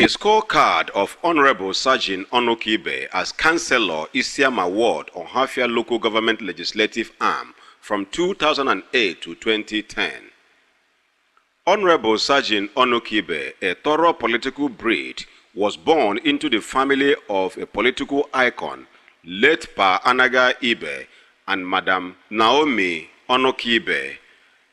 scorecard of Honorable Serjin Ibe'S as Councilor Isiama Ward on Hafia Local Government Legislative Arm from 2008 to 2010. Honorable Serjin Ibe'S, a thorough political breed, was born into the family of a political icon, late Pa Anaga Ibe and Madam Naomi Ibe,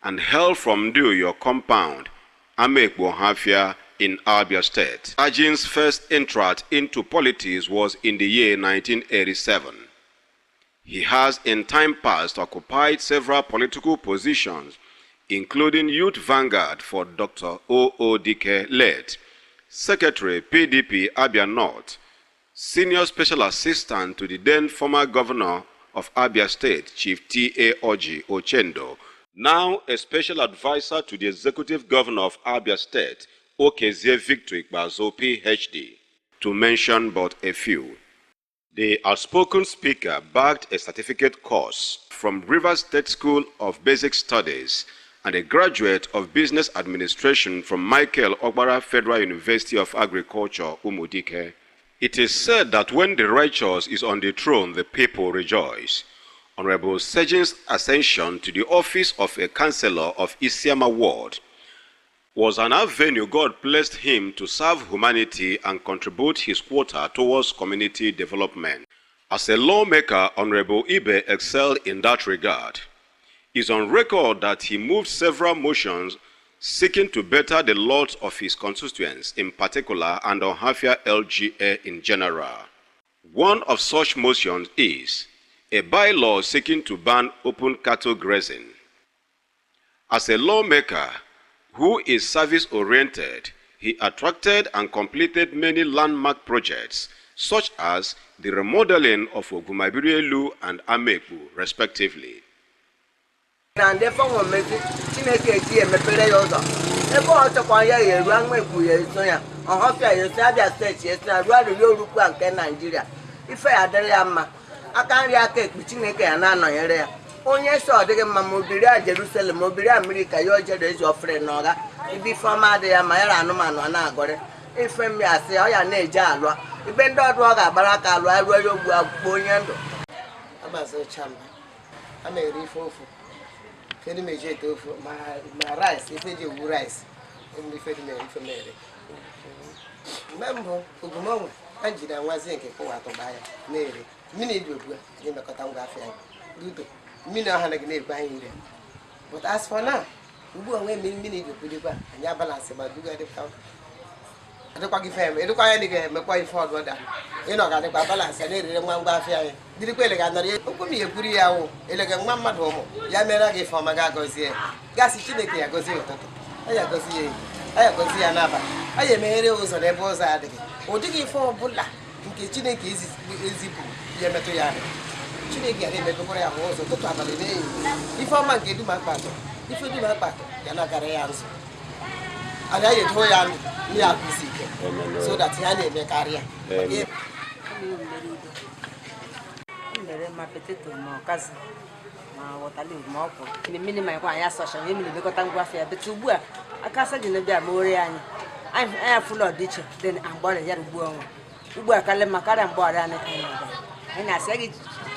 and hailed from your compound, Amekbo Hafia, in Abia State. Serjin's first entrance into politics was in the year 1987. He has in time past occupied several political positions, including Youth Vanguard for Dr. O.O.Dike led, Secretary PDP Abia North, Senior Special Assistant to the then former Governor of Abia State, Chief T.A. Oji Ochendo, now a Special Advisor to the Executive Governor of Abia State, Okezie Victor Ikpeazu PhD, to mention but a few. The outspoken speaker bagged a certificate course from Rivers State School of Basic Studies and a graduate of Business Administration from Michael Ogbara Federal University of Agriculture, Umudike. It is said that when the righteous is on the throne, the people rejoice. Honorable Serjin's ascension to the office of a councillor of Isiama Ward was an avenue God blessed him to serve humanity and contribute his quota towards community development. As a lawmaker, Honorable Ibe excelled in that regard. It is on record that he moved several motions seeking to better the lot of his constituents in particular and on Hafia LGA in general. One of such motions is a bylaw seeking to ban open cattle grazing. As a lawmaker who is service-oriented, he attracted and completed many landmark projects, such as the remodeling of Ogumabirielu and Amekbu, respectively. And therefore, when we Chineke mepere yozo, ebe ọtọ kwa ya yeru Amekbu yeso ya, Ọhafia yeso Abia State yeso na ruo Yoruba nke Nigeria. Ife ya dere ya mma, aka nri aka ekpu Chineke ya na-anọnyere ya. Onye so ọdịghị mma ma obiri a Jerusalem, obiri America ya ojere ezi ofere n'ọga, ibi ifeọma adị ya ma ya anụmanụ a na-agọrị. Ife mmiri asị ọ ya na-eje alụa, ibe ndị ọdụ ọ ga-agbara aka alụa ruo ya ogbu agbụgbọ onye ndụ. Amazi Ochamba, a na-eri ife ofu. Fedi meje tofu, ma rice, ife je wu rice, ndị fedi mere ife mere. Mbembo, ogumonwe, anjida nwazi nke kwa atọ baya, na-ere. Mmiri dị ogbu a, anyị mekọta ngwa afịa anyị. Dudo, mmiri ọha na gị na-egbu anyị nri. But as for now, ugbu a nwee mmiri dị ogbu dịkwa, anyị abalance ma duga dịkwa. Adịkwa gị fem, edịkwa ya dịga emekwa ife ọdụ ọda. Ịnọ ga dịkwa balance ya na-erere nwa ngwa afịa anyị. Dịrịkwa ele ga nọrọ okwu m ekwuru ya wụ ele ga nwa mmadụ ụmụ ya mere gị ife ọma ga-agọzie gasị Chineke ya gọzie ụtụtụ ya gọzie ya gọzie ya n'abalị ya emeghere ụzọ n'ebe ụzọ adịghị ụdịghị ife ọbụla nke Chineke ezipụ ya metụ ya Chineke ya na-emepekwara ya ụzọ ụtụtụ abalị n'ehihie ife ọma nke dum akpatụ ife dum akpatụ ya na-agara ya nso ada ya edo ya ndụ ya akwụsị ike so that ya na-eme karịa ma potato ma ọkazị ma waterleaf ma ọkwụrụ mmiri ma ịkwa anyị asọcha na emiri bekọta ngwa afọ ya bete ugbu a aka Serjin bịa ma ore anyị fụlọ ọdịiche dị mgbọrịa ya ugbu a kalị ma karịa mgbọrịa anyị na-asị gị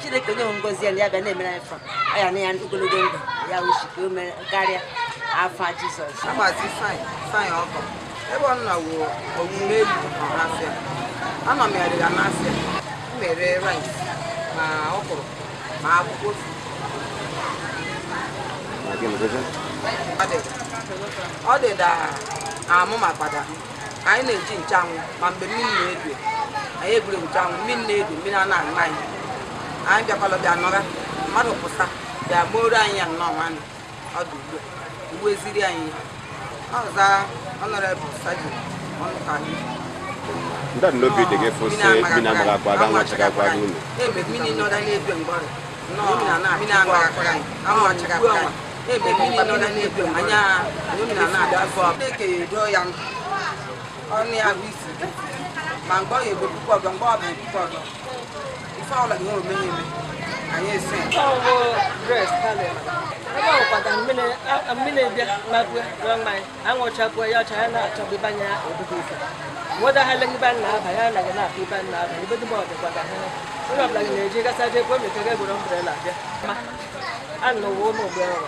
Chineke onye ngozi ya na ya bịa na-emere anyị fa anya na ya ogologo ndụ ya wuchike o mere karịa afọ Jizọs. Amazi fine ọkọ ebe ọ nọ wụ omume elu ọhafịa anọ m ya dịga n'afịa mere rice ma ọkwụrụ ma akwụkwọ ọ dị da amụ ma kpada anyị na-eji nchanwụ ma mgbe mmiri na-edo anyị egwure nchanwụ mmiri na-edo mmiri a na-aṅụ anyị bịakwala bịa nọga mmadụ pụsa bịa gboro anyị ya nnọọ nwanne ọ dị ugbu eziri anyị ọza Honorable Serjin ọnụ ka anyị That no be the for say mina magakwa ga nwachaka kwa unu. Ebe mini no da na-ebe ngore. No mina ngakwa anyị. Ama chaka kwa anyị. Ebe mini no da na-ebe anya mina na-ada afọ. Eke do ya. Oni abisi. Ma ngbo ye be pupọ ga ngbo be pupọ ga. Ife ọla gị o menye me. anyị si ọwụ dress kalẹ̀ ebe ọkwata mmiri bịa mapue rụọ mmanya anwụchapụ ya ọcha ya na-achọbụ ịbanye obodo ife nweda ha lenye ibe na-aba ya anaghị na-afụ ibe na-aba ibe dị ma ọdịkwata ha onye ọbụla gị na-eji gasa je ekwe mechara egboro mbrela bịa ma anụwo ụmụgbe ọrụ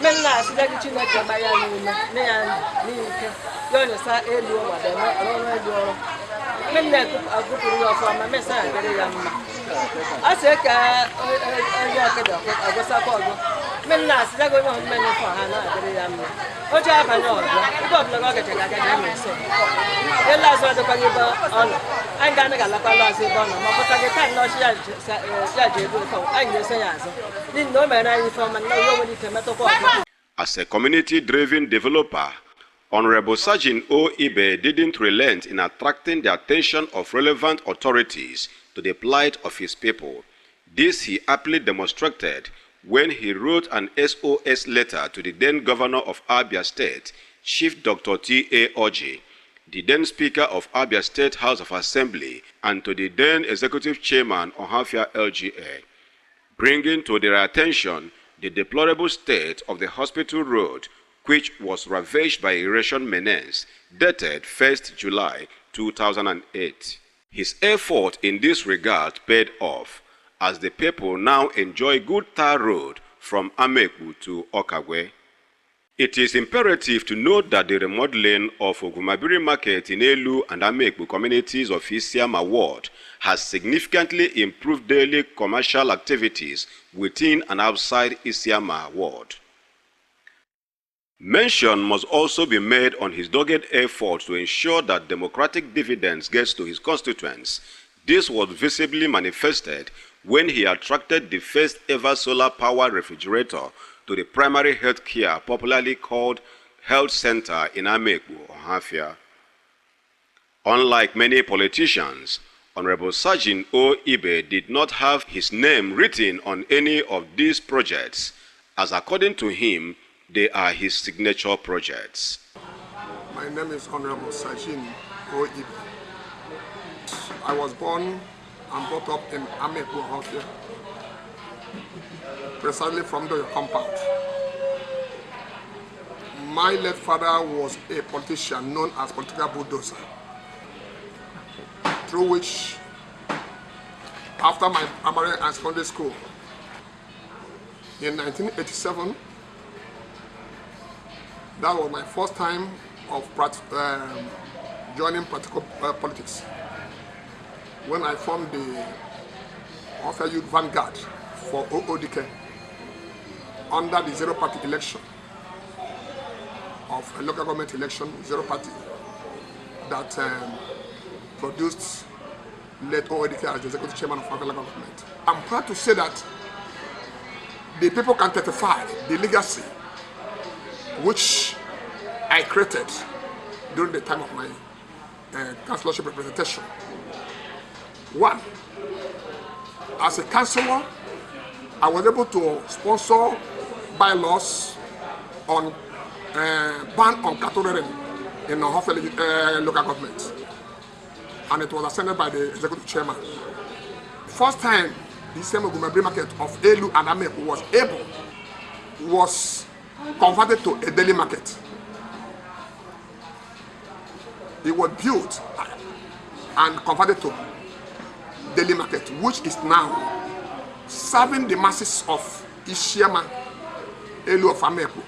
mme nna asịja gị Chineke gba ya n'ume nne ya n'ike ya onyesa elu ọwada ọrụ elu ọrụ mme nna agụpụrụ ya ọfọma mesa ya dịrị ya mma a sị ka onye ọkịda agụsakwa ọgụ mme nna asịja gị onye ọhụrụ mmenne fọ ha na-adịrị ya mma oche abanye ọzọ ebe ọbụla ọ gachaga agaja na nso elu azụ adịkwaghị ebe ọ nọ anyị ga-anaghị alakwala azụ ebe ọ nọ ma pụta gị taa nọchi ya ji ebe ụtọ anyị na-eso ya azụ n'ihi na o mere anyị ife ọma na onye nwere ike metụkwa ọgụ. As a community-driven developer, Honorable Serjin Ibe didn't relent in attracting the attention of relevant authorities to the plight of his people. This he aptly demonstrated when he wrote an SOS letter to the then governor of Abia State, Chief Dr. T.A. Oji, the then Speaker of Abia State House of Assembly, and to the then Executive Chairman Ohafia LGA, bringing to their attention the deplorable state of the hospital road, which was ravaged by erosion menace, dated 1st July 2008. His effort in this regard paid off, as the people now enjoy good tar road from Ameku to Okagwe. It is imperative to note that the remodeling of Ogumabiri Market in Elu and Ameku communities of Isiama Ward has significantly improved daily commercial activities within and outside Isiama Ward. Mention must also be made on his dogged efforts to ensure that democratic dividends gets to his constituents. This was visibly manifested when he attracted the first ever solar power refrigerator to the primary health care popularly called Health Center in Ameku, Ohafia. Unlike many politicians, Honorable Serjin Ibe did not have his name written on any of these projects, as according to him, they are his signature projects. My name is Honorable Serjin Ibe. I was born and brought up in Ameku, Ohafia, precisely from the compound. My late father was a politician known as political bulldozer, through which, after my primary and secondary school, in 1987, that was my first time of joining practical politics, when I formed the Ohafia Youth Vanguard for OODK under the zero party election of a local government election, zero party, that produced late OODK as the executive chairman of Ohafia local government. I'm proud to say that the people can testify the legacy which I created during the time of my councilorship representation. One, as a councillor, I was able to sponsor bylaws on ban on cattle rearing in Ohafia local government, and it was ascended by the executive chairman. First time the same Ogumabiri Market of Elu and Ameku was converted to a daily market. It was built and converted to daily market, which is now serving the masses of Isiama, Elu of Ameku,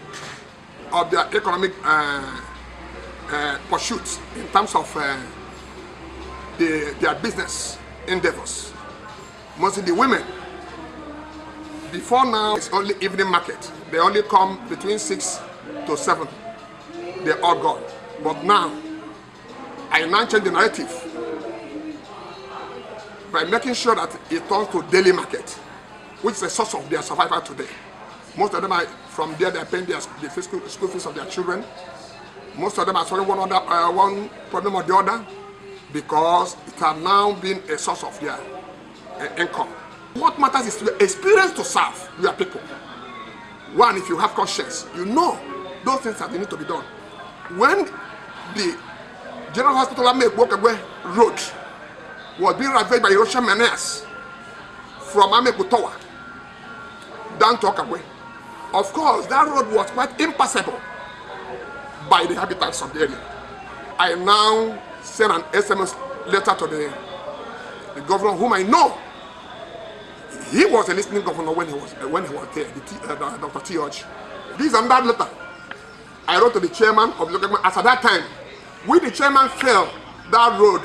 of their economic pursuits in terms of their business endeavors. Mostly the women. Before now, it's only evening market. They only come between 6 to 7. They're all gone. But now, I now change the narrative by making sure that it turns to daily market, which is a source of their survival today. Most of them are from there, they're paying the school fees of their children. Most of them are solving one problem or the other, because it has now been a source of their income. What matters is to experience to serve your people. One, if you have conscience, you know those things that need to be done. When the General Hospital Ameku Road was being ravaged by erosion menace from Ameku Tower down to Okabwe. Of course, that road was quite impassable by the inhabitants of the area. I now sent an SMS letter to the governor, whom I know. He was a listening governor when he was there, Dr. T. Hodge. This is another letter I wrote to the chairman of the local government. As at that time, when the chairman felt that road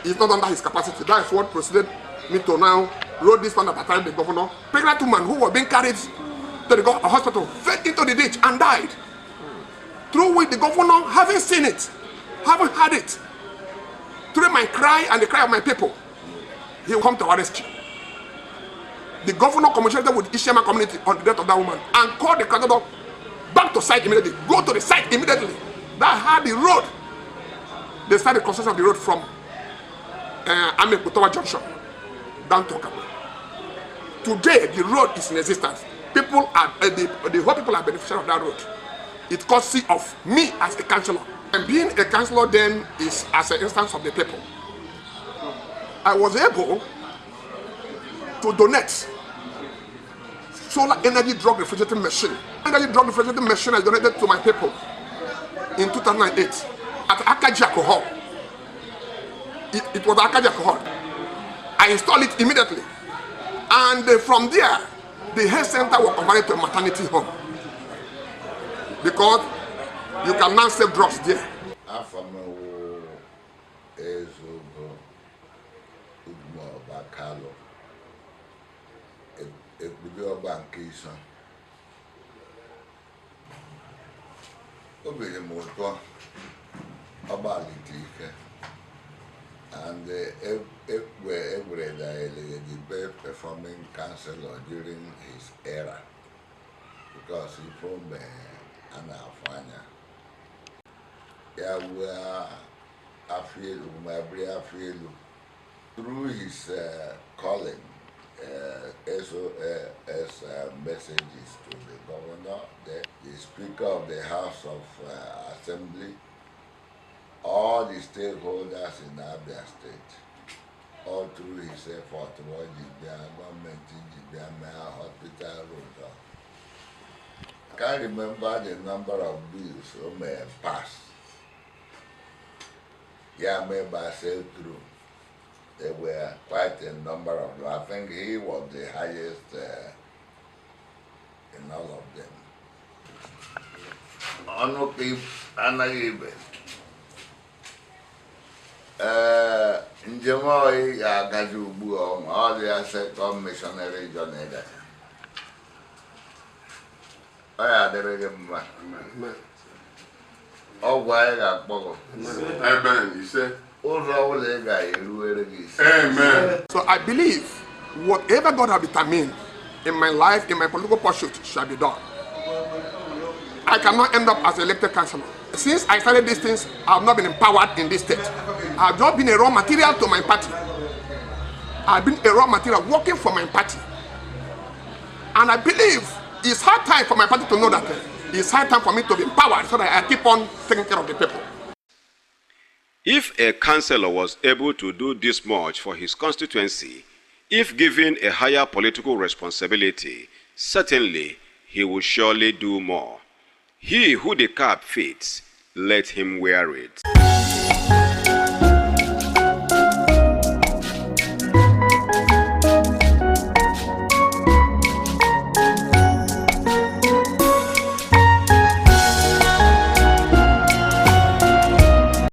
is not under his capacity, that is what proceeded me to now wrote this one that I the governor. Pregnant woman who was being carried to the hospital fell into the ditch and died. Through which the governor, having seen it, having had it, through my cry and the cry of my people, he will come to our rescue. The governor communicated with Isiama community on the death of that woman and called the councilor back to site immediately. Go to the site immediately. That had the road. They started the construction of the road from Amekutowa Junction down to Okabwe. Today, the road is in existence. People are the whole people are beneficial of that road. It courtesy of me as a councillor. And being a councillor then is as an instance of the people. I was able to donate solar energy drug refrigerating machine. Energy drug refrigerating machine I donated to my people in 2008 at Akaji Alcohol. It was Akaji Alcohol. I installed it immediately. And from there, the health center was converted to a maternity home. Because you can now save drugs there. And every day the best performing councillor during his era, because he from Anafanya. Yeah, we are through his calling as messages to the governor, the Speaker of the House of Assembly, all the stakeholders in Abia State, all through his effort towards the government in the hospital road. I can't remember the number of bills who may have passed. Yeah, maybe I said through. There were quite a number of them. I think he was the highest in all of them. Ibe'S. Njemoi agaji ugbu all the second missionary journey. Oya derege mma. Ogwa ga akpogo. Amen. He said. Amen. So I believe whatever God has determined in my life, in my political pursuit, shall be done. I cannot end up as elected councillor. Since I started these things, I have not been empowered in this state. I have just been a raw material to my party. I have been a raw material working for my party. And I believe it's high time for my party to know that it's high time for me to be empowered so that I keep on taking care of the people. If a councillor was able to do this much for his constituency, if given a higher political responsibility, certainly he will surely do more. He who the cap fits, let him wear it.